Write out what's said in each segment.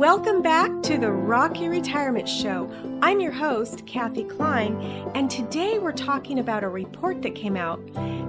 Welcome back to the Rock Your Retirement Show. I'm your host, Kathy Klein, and today we're talking about a report that came out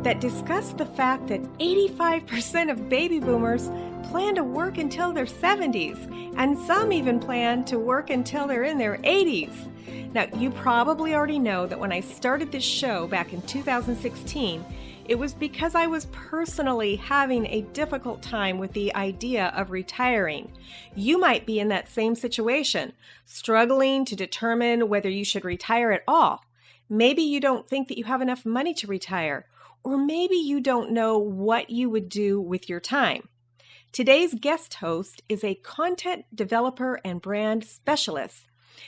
that discussed the fact that 85% of baby boomers plan to work until their 70s, and some even plan to work until they're in their 80s. Now, you probably already know that when I started this show back in 2016, it was because I was personally having a difficult time with the idea of retiring. You might be in that same situation, struggling to determine whether you should retire at all. Maybe you don't think that you have enough money to retire, or maybe you don't know what you would do with your time. Today's guest host is a content developer and brand specialist.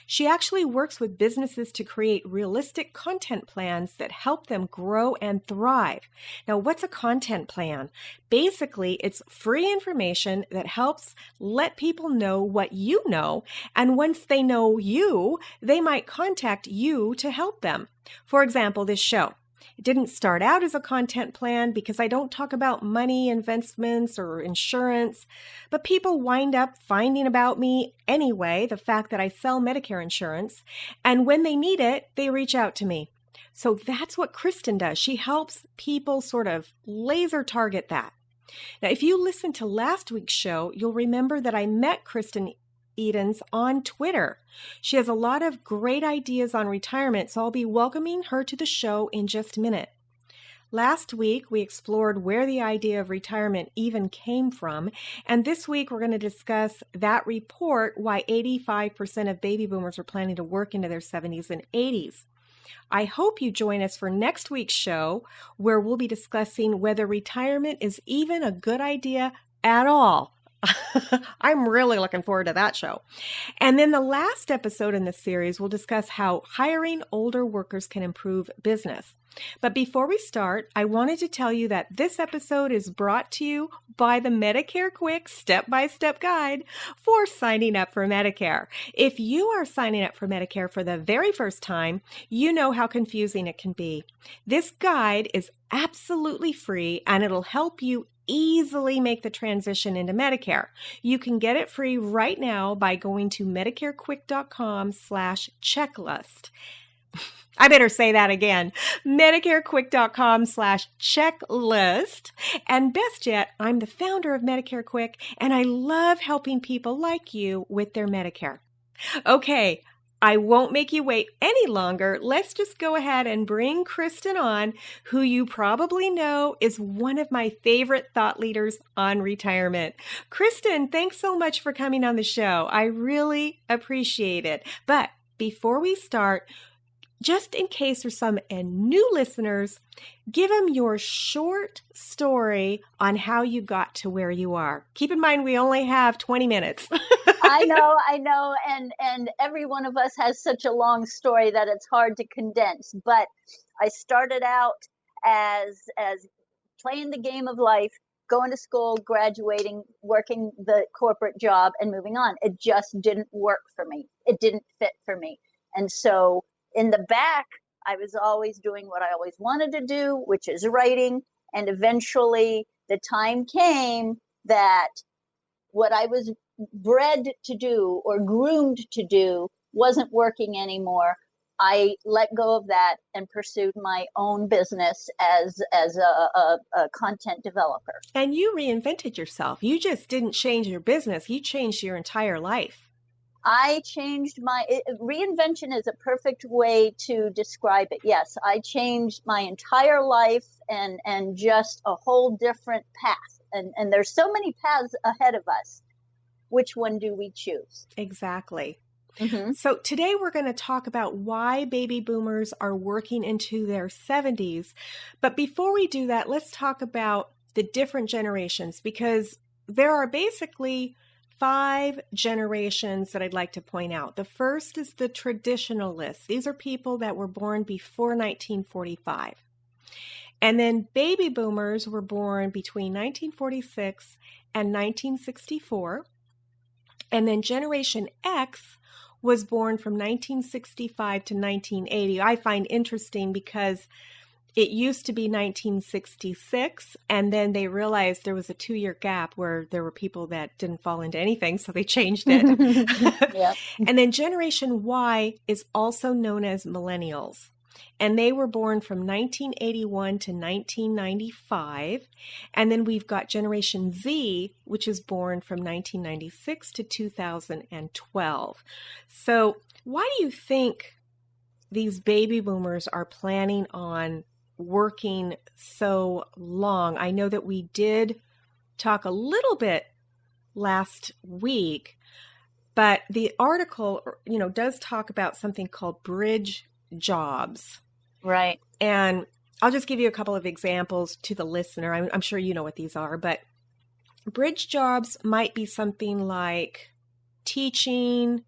She actually works with businesses to create realistic content plans that help them grow and thrive. Now, what's a content plan? Basically, it's free information that helps let people know what you know, and once they know you, they might contact you to help them. For example, this show. It didn't start out as a content plan because I don't talk about money, investments, or insurance, but people wind up finding about me anyway, the fact that I sell Medicare insurance, and when they need it, they reach out to me. So that's what Kristen does. She helps people sort of laser target that. Now, if you listened to last week's show, you'll remember that I met Kristen Edens on Twitter. She has a lot of great ideas on retirement, so I'll be welcoming her to the show in just a minute. Last week, we explored where the idea of retirement even came from, and this week we're going to discuss that report, why 85% of baby boomers are planning to work into their 70s and 80s. I hope you join us for next week's show, where we'll be discussing whether retirement is even a good idea at all. I'm really looking forward to that show. And then the last episode in this series will discuss how hiring older workers can improve business. But before we start, I wanted to tell you that this episode is brought to you by the Medicare Quick Step-by-Step Guide for signing up for Medicare. If you are signing up for Medicare for the very first time, you know how confusing it can be. This guide is absolutely free, and it'll help you easily make the transition into Medicare. You can get it free right now by going to MedicareQuick.com/checklist. I better say that again. MedicareQuick.com/checklist. And best yet, I'm the founder of Medicare Quick, and I love helping people like you with their Medicare. Okay, I won't make you wait any longer. Let's just go ahead and bring Kristen on, who you probably know is one of my favorite thought leaders on retirement. Kristen, thanks so much for coming on the show. I really appreciate it. But before we start, just in case there's some new listeners, give them your short story on how you got to where you are. Keep in mind, we only have 20 minutes. I know. And every one of us has such a long story that it's hard to condense. But I started out as playing the game of life, going to school, graduating, working the corporate job, and moving on. It just didn't work for me. It didn't fit for me. And so in the back, I was always doing what I always wanted to do, which is writing. And eventually the time came that what I was bred to do or groomed to do wasn't working anymore. I let go of that and pursued my own business as a content developer. And you reinvented yourself. You just didn't change your business. You changed your entire life. I changed reinvention is a perfect way to describe it. Yes, I changed my entire life and just a whole different path. And there's so many paths ahead of us. Which one do we choose? Exactly. Mm-hmm. So today we're going to talk about why baby boomers are working into their 70s. But before we do that, let's talk about the different generations, because there are basically 5 generations that I'd like to point out. The first is the traditionalists. These are people that were born before 1945. And then baby boomers were born between 1946 and 1964. And then Generation X was born from 1965 to 1980. I find interesting because it used to be 1966, and then they realized there was a 2-year gap where there were people that didn't fall into anything, so they changed it. Yeah. And then Generation Y is also known as millennials. And they were born from 1981 to 1995. And then we've got Generation Z, which is born from 1996 to 2012. So why do you think these baby boomers are planning on working so long? I know that we did talk a little bit last week, but the article, does talk about something called bridge jobs. Right. And I'll just give you a couple of examples to the listener. I'm sure you know what these are, but bridge jobs might be something like teaching,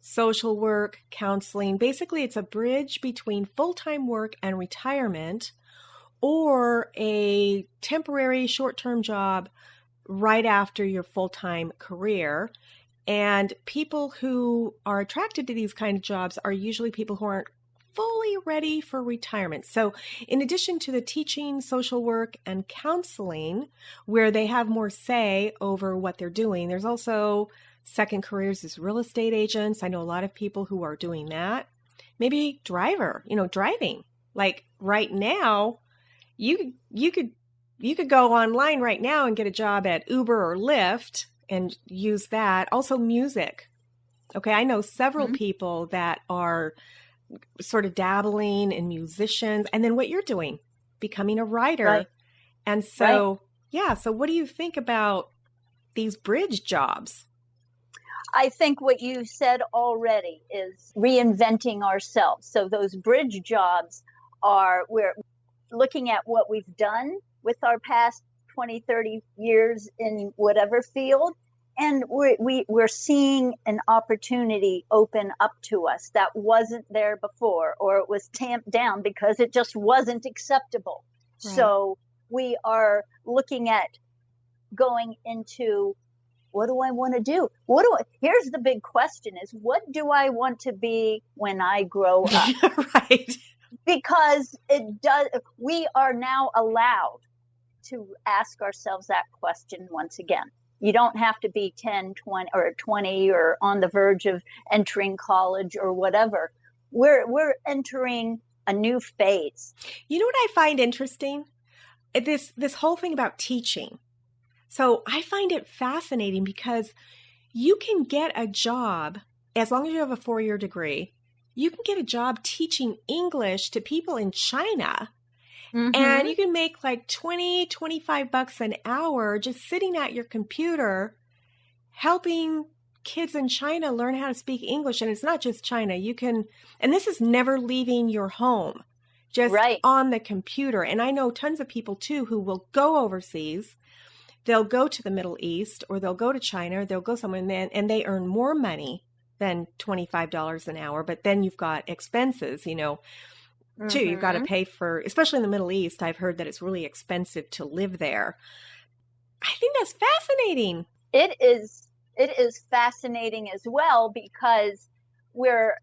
social work, counseling. Basically, it's a bridge between full-time work and retirement, or a temporary short-term job right after your full-time career. And people who are attracted to these kind of jobs are usually people who aren't fully ready for retirement. So in addition to the teaching, social work, and counseling, where they have more say over what they're doing, there's also second careers as real estate agents. I know a lot of people who are doing that. Maybe driving. Like right now, you could go online right now and get a job at Uber or Lyft and use that. Also music. Okay, I know several people that are sort of dabbling in musicians, and then what you're doing, becoming a writer. Right. And so, so what do you think about these bridge jobs? I think what you said already is reinventing ourselves. So those bridge jobs we're looking at what we've done with our past 20, 30 years in whatever field. And we're seeing an opportunity open up to us that wasn't there before, or it was tamped down because it just wasn't acceptable. Right. So we are looking at going into, what do I want to do? Here's the big question is, what do I want to be when I grow up? Right. Because we are now allowed to ask ourselves that question once again. You don't have to be 10, 20 or on the verge of entering college or whatever. We're entering a new phase. You know what I find interesting? This whole thing about teaching. So I find it fascinating because you can get a job, as long as you have a 4-year degree, you can get a job teaching English to people in China. And you can make like $20-25 an hour just sitting at your computer, helping kids in China learn how to speak English. And it's not just China. And this is never leaving your home, just on the computer. And I know tons of people too who will go overseas. They'll go to the Middle East, or they'll go to China, or they'll go somewhere, and they earn more money than $25 an hour. But then you've got expenses, too. You've got to pay for, especially in the Middle East, I've heard that it's really expensive to live there. I think that's fascinating. It is fascinating as well, because we're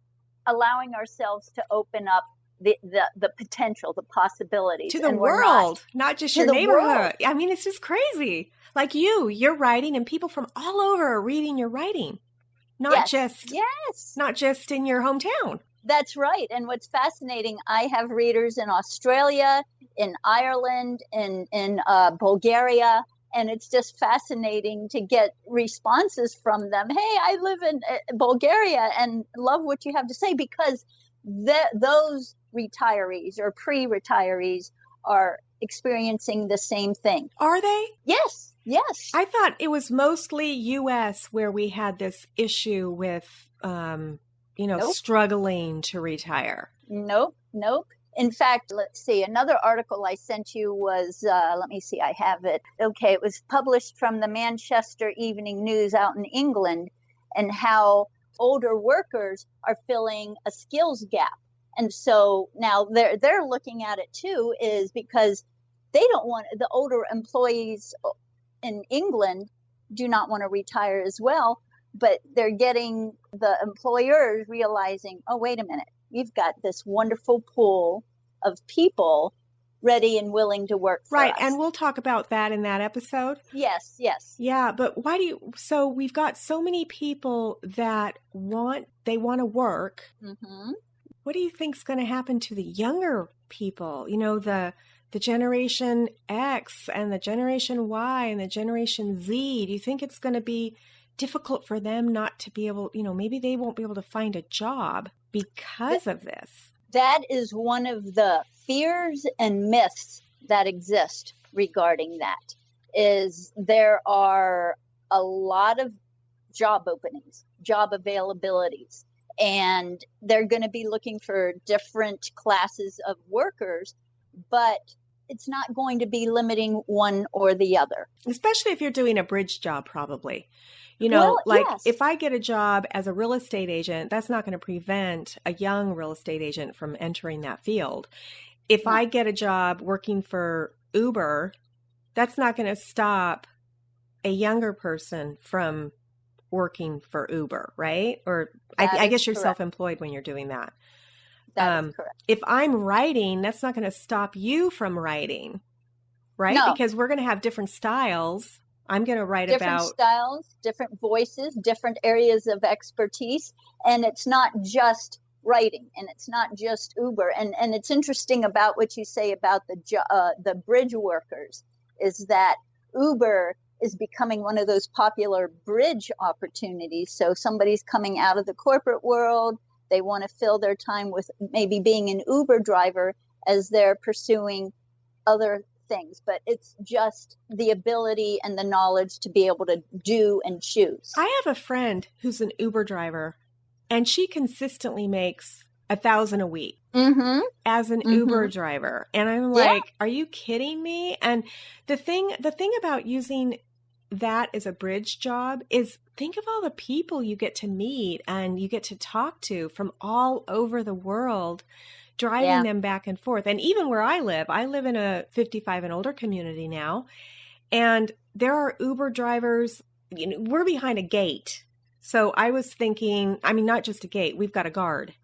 allowing ourselves to open up the potential, the possibilities. To the world, not just your neighborhood. I mean, it's just crazy. Like you're writing, and people from all over are reading your writing. Not just in your hometown. That's right. And what's fascinating, I have readers in Australia, in Ireland, in Bulgaria, and it's just fascinating to get responses from them. Hey, I live in Bulgaria and love what you have to say, because those retirees or pre-retirees are experiencing the same thing. Are they? Yes. I thought it was mostly U.S. where we had this issue with struggling to retire. Nope. In fact, let's see, another article I sent you was, let me see, I have it. Okay, it was published from the Manchester Evening News out in England, and how older workers are filling a skills gap. And so now they're looking at it too, is because they don't want, the older employees in England do not want to retire as well. But they're getting the employers realizing, oh, wait a minute, you've got this wonderful pool of people ready and willing to work for Right. us. And we'll talk about that in that episode. Yes. Yeah. But so we've got so many people that want to work. Mm-hmm. What do you think's going to happen to the younger people? The Generation X and the Generation Y and the Generation Z. Do you think it's going to be difficult for them not to be able, maybe they won't be able to find a job because of this? That is one of the fears and myths that exist regarding that. Is there are a lot of job openings, job availabilities, and they're going to be looking for different classes of workers, but it's not going to be limiting one or the other. Especially if you're doing a bridge job, probably. Yes. If I get a job as a real estate agent, that's not going to prevent a young real estate agent from entering that field. If I get a job working for Uber, that's not going to stop a younger person from working for Uber, right? Or I guess you're self-employed when you're doing that. That is correct. If I'm writing, that's not going to stop you from writing, right? No. Because we're going to have different styles. I'm going to write different styles, different voices, different areas of expertise. And it's not just writing, and it's not just Uber. And it's interesting about what you say about the bridge workers, is that Uber is becoming one of those popular bridge opportunities. So somebody's coming out of the corporate world. They want to fill their time with maybe being an Uber driver as they're pursuing other things. But it's just the ability and the knowledge to be able to do and choose. I have a friend who's an Uber driver, and she consistently makes $1,000 a week as an Uber driver. And I'm like, are you kidding me? And the thing about using that as a bridge job is, think of all the people you get to meet and you get to talk to from all over the world, driving them back and forth. And even where I live in a 55 and older community now, and there are Uber drivers, we're behind a gate. So I was thinking, not just a gate, we've got a guard.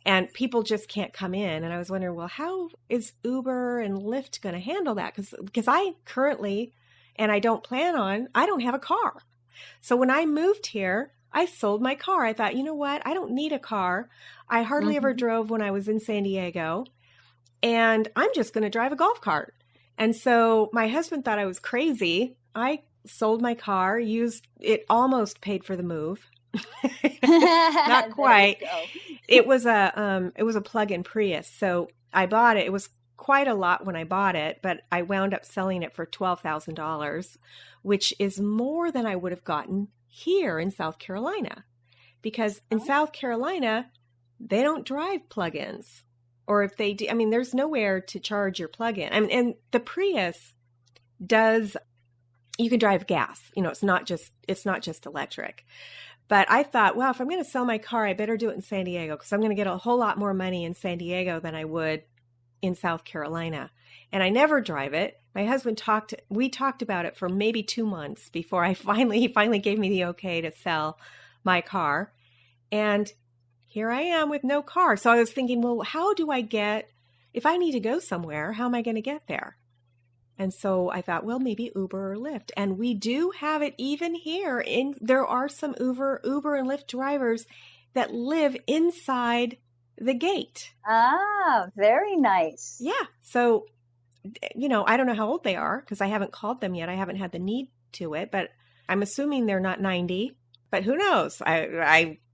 And people just can't come in. And I was wondering, well, how is Uber and Lyft going to handle that? Because I currently, and I don't have a car. So when I moved here, I sold my car. I thought, you know what? I don't need a car. I hardly ever drove when I was in San Diego. And I'm just going to drive a golf cart. And so my husband thought I was crazy. I sold my car, almost paid for the move. Not quite. It was a plug-in Prius. So I bought it. It was quite a lot when I bought it, but I wound up selling it for $12,000, which is more than I would have gotten here in South Carolina. Because in South Carolina, they don't drive plug-ins. Or if they do, there's nowhere to charge your plug-in. And the Prius does, you can drive gas. It's not just electric. But I thought, well, if I'm going to sell my car, I better do it in San Diego, because I'm going to get a whole lot more money in San Diego than I would in South Carolina. And I never drive it. My husband we talked about it for maybe 2 months before he finally gave me the okay to sell my car. And here I am with no car. So I was thinking, well, how do I if I need to go somewhere, how am I going to get there? And so I thought, well, maybe Uber or Lyft. And we do have it even here. There are some Uber and Lyft drivers that live inside the gate. Ah, very nice. Yeah. So, I don't know how old they are because I haven't called them yet. I haven't had the need to it, but I'm assuming they're not 90. But who knows?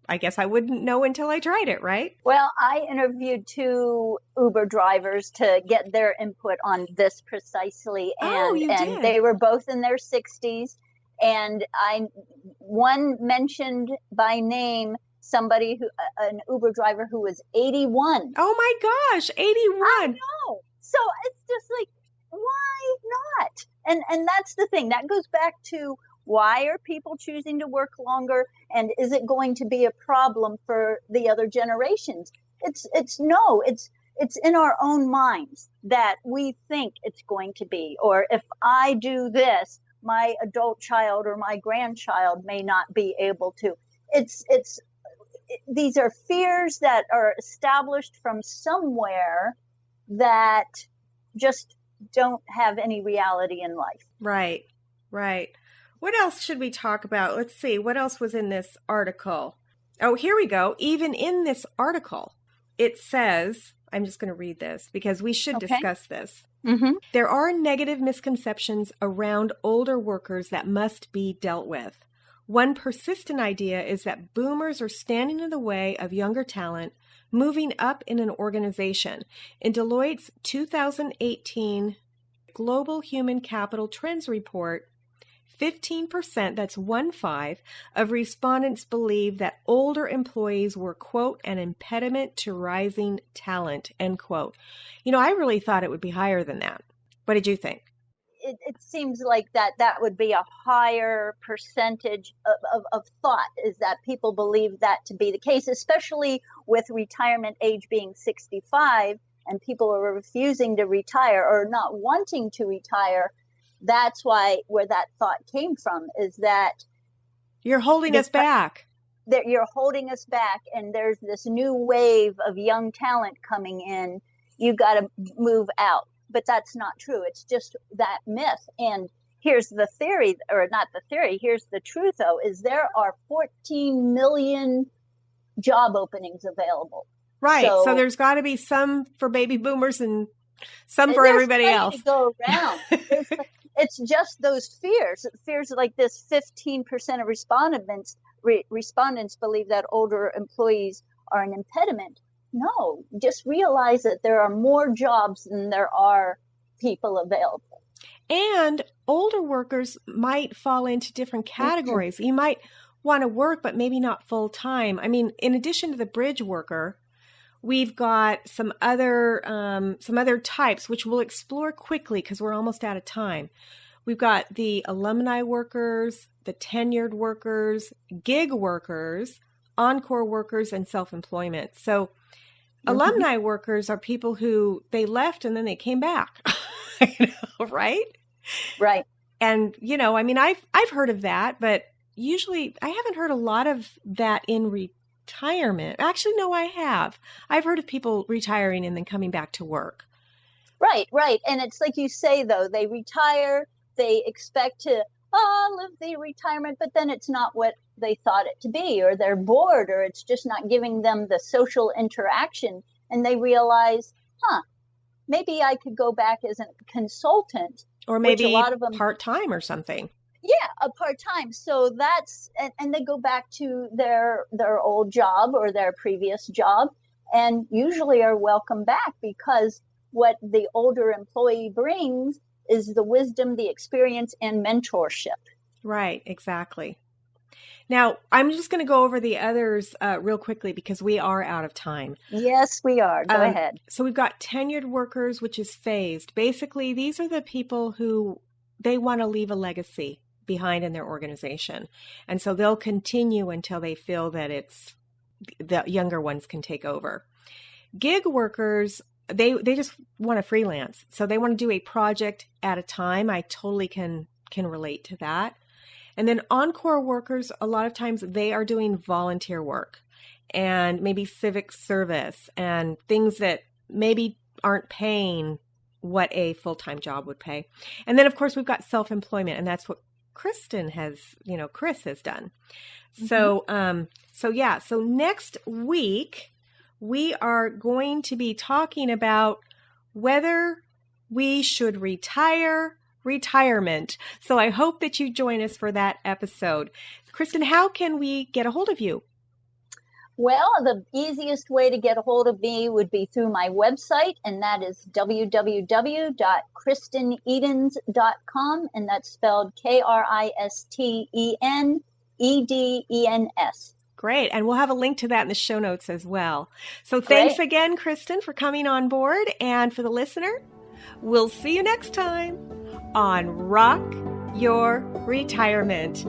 I guess I wouldn't know until I tried it, right? Well, I interviewed 2 Uber drivers to get their input on this precisely. And they were both in their 60s. And one mentioned by name somebody an Uber driver who was 81. Oh my gosh, 81. I know. So it's just like, why not? And that's the thing. That goes back to, why are people choosing to work longer? And is it going to be a problem for the other generations? It's in our own minds that we think it's going to be. Or if I do this, my adult child or my grandchild may not be able to. These are fears that are established from somewhere that just don't have any reality in life. Right, right. What else should we talk about? Let's see. What else was in this article? Oh, here we go. Even in this article, it says, I'm just going to read this because we should discuss this. Mm-hmm. There are negative misconceptions around older workers that must be dealt with. One persistent idea is that boomers are standing in the way of younger talent moving up in an organization. In Deloitte's 2018 Global Human Capital Trends Report, 15%, that's 1/5, of respondents believe that older employees were, quote, an impediment to rising talent, end quote. I really thought it would be higher than that. What did you think? It seems like that would be a higher percentage of thought, is that people believe that to be the case, especially with retirement age being 65 and people are refusing to retire or not wanting to retire. That's where that thought came from, is that you're holding us back. That you're holding us back, and there's this new wave of young talent coming in. You got to move out. But that's not true. It's just that myth. And here's the theory, or not the theory, here's the truth, though, is there are 14 million job openings available. Right. So there's got to be some for baby boomers and some for everybody else. To go around. It's just those fears. Fears like this: 15% of respondents believe that older employees are an impediment. No, just realize that there are more jobs than there are people available. And older workers might fall into different categories. You might want to work, but maybe not full time. I mean, in addition to the bridge worker, we've got some other types, which we'll explore quickly because we're almost out of time. We've got the alumni workers, the tenured workers, gig workers, encore workers, and self-employment. So alumni workers are people who they left and then they came back, right? Right. And, I mean, I've heard of that, but usually I haven't heard a lot of that in retirement. Actually, no, I have. I've heard of people retiring and then coming back to work. Right. And it's like you say, though, they retire, they expect to live the retirement, but then it's not what they thought it to be, or they're bored, or it's just not giving them the social interaction. And they realize, maybe I could go back as a consultant. Or maybe a lot of them part-time or something. Yeah, a part-time. So that's, and they go back to their old job or their previous job, and usually are welcome back, because what the older employee brings is the wisdom, the experience, and mentorship. Right, exactly. Now, I'm just going to go over the others real quickly because we are out of time. Yes, we are. Go ahead. So we've got tenured workers, which is phased. Basically, these are the people who they want to leave a legacy behind in their organization. And so they'll continue until they feel that the younger ones can take over. Gig workers, they just want to freelance. So they want to do a project at a time. I totally can relate to that. And then encore workers, a lot of times they are doing volunteer work and maybe civic service and things that maybe aren't paying what a full-time job would pay. And then, of course, we've got self-employment, and that's what Chris has done. So, so next week, we are going to be talking about whether we should retirement. So I hope that you join us for that episode. Kristen, how can we get a hold of you? Well, the easiest way to get a hold of me would be through my website, and that is www.kristenedens.com, and that's spelled KRISTENEDENS. Great. And we'll have a link to that in the show notes as well. So thanks again, Kristen, for coming on board. And for the listener, we'll see you next time on Rock Your Retirement.